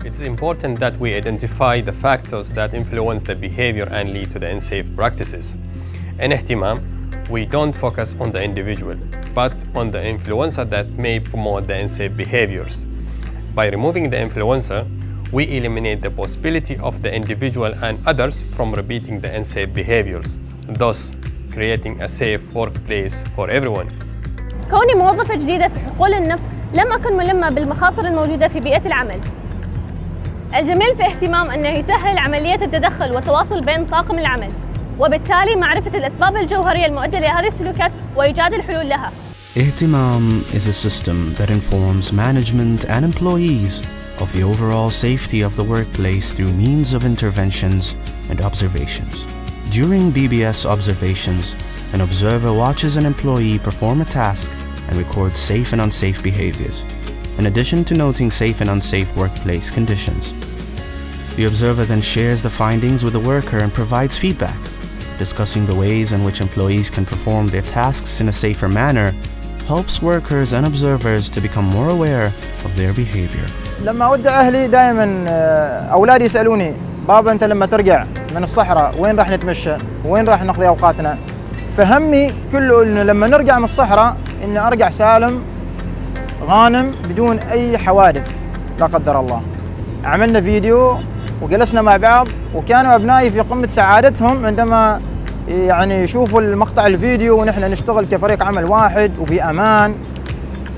It's important that we identify the factors that influence the behavior and lead to the unsafe practices. In IHTIMAM, we don't focus on the individual, but on the influencer that may promote the unsafe behaviors. By removing the influencer, we eliminate the possibility of the individual and others from repeating the unsafe behaviors, thus creating a safe workplace for everyone. كوني موظفة جديدة في حقول النفط لم أكن ملمة بالمخاطر الموجودة في بيئة العمل. الجميل في اهتمام أنه يسهل عملية التدخل والتواصل بين طاقم العمل، وبالتالي معرفة الأسباب الجوهرية المؤدية لهذه السلوكات وإيجاد الحلول لها. IHTIMAM is a system that informs management and employees of the overall safety of the workplace through means of interventions and observations. During BBS observations, an observer watches an employee perform a task and records safe and unsafe behaviors, in addition to noting safe and unsafe workplace conditions. The observer then shares the findings with the worker and provides feedback, discussing the ways in which employees can perform their tasks in a safer manner, helps workers and observers to become more aware of their behavior. لما أودع أهلي دائما أولادي يسألوني بابا أنت لما ترجع من الصحراء وين راح نتمشى وين راح نقضي أوقاتنا؟ فهمي كله إنه لما نرجع من الصحراء إن أرجع سالم غانم بدون أي حوادث لا قدر الله. عملنا فيديو وجلسنا مع بعض وكانوا أبنائي في قمة سعادتهم عندما يعني يشوفوا المقطع الفيديو ونحن نشتغل كفريق عمل واحد وبأمان،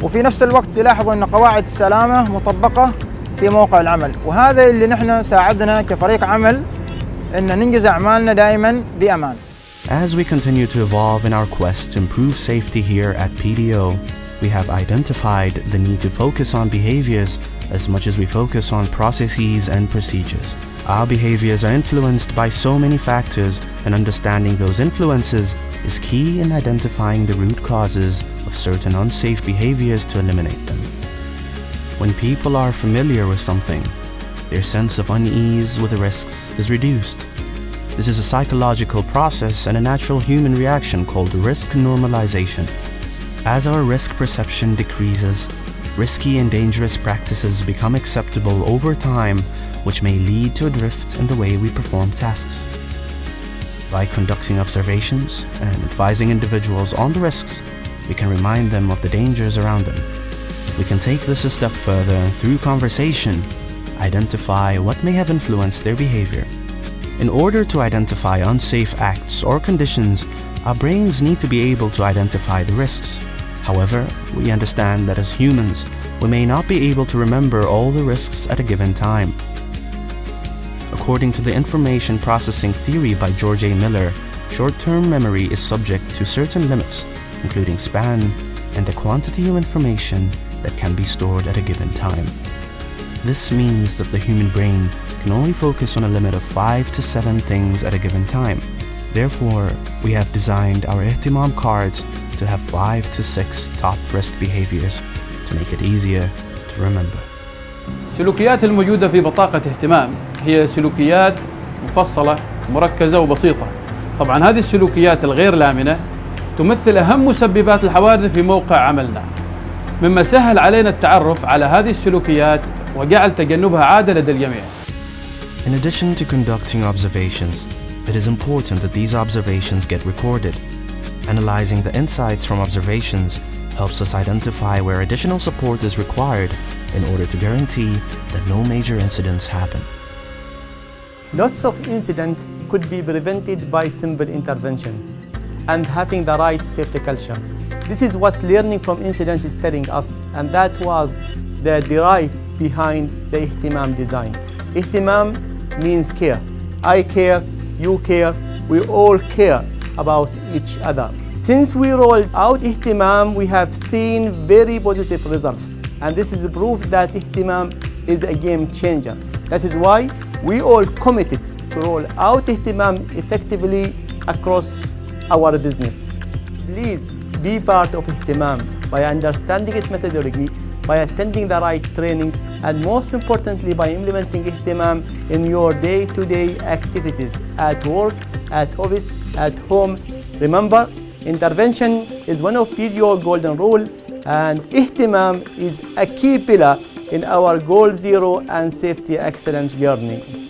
وفي نفس الوقت يلاحظوا أن قواعد السلامة مطبقة في موقع العمل، وهذا اللي نحن ساعدنا كفريق عمل أن ننجز أعمالنا دائما بأمان. As we continue to evolve in our quest to improve safety here at PDO, we have identified the need to focus on behaviors as much as we focus on processes and procedures. Our behaviors are influenced by so many factors, and understanding those influences is key in identifying the root causes of certain unsafe behaviors to eliminate them. When people are familiar with something, their sense of unease with the risks is reduced. This is a psychological process and a natural human reaction called risk normalization. As our risk perception decreases, risky and dangerous practices become acceptable over time, which may lead to a drift in the way we perform tasks. By conducting observations and advising individuals on the risks, we can remind them of the dangers around them. We can take this a step further and through conversation, identify what may have influenced their behavior. In order to identify unsafe acts or conditions, our brains need to be able to identify the risks. However, we understand that as humans, we may not be able to remember all the risks at a given time. According to the information processing theory by George A. Miller, short-term memory is subject to certain limits, including span and the quantity of information that can be stored at a given time. This means that the human brain can only focus on a limit of 5 to 7 things at a given time. Therefore, we have designed our IHTIMAM cards to have 5 to 6 top risk behaviors to make it easier to remember. السلوكيات الموجودة في بطاقة اهتمام هي سلوكيات مفصلة مركزة وبسيطة. طبعا هذه السلوكيات الغير لامنة تمثل أهم مسببات الحوادث في موقع عملنا، مما سهل علينا التعرف على هذه السلوكيات وجعل تجنبها عادة لدى الجميع. In addition to conducting observations, it is important that these observations get recorded. Analyzing the insights from observations helps us identify where additional support is required in order to guarantee that no major incidents happen. Lots of incidents could be prevented by simple intervention and having the right safety culture. This is what learning from incidents is telling us, and that was the drive behind the IHTIMAM design. IHTIMAM means care. I care, you care, we all care about each other. Since we rolled out IHTIMAM, we have seen very positive results, and this is proof that IHTIMAM is a game changer. That is why we all committed to roll out IHTIMAM effectively across our business. Please be part of IHTIMAM by understanding its methodology, by attending the right training, and most importantly by implementing IHTIMAM in your day-to-day activities at work, at office, at home. Remember, intervention is one of PDO golden rule, and IHTIMAM is a key pillar in our Goal Zero and Safety Excellence journey.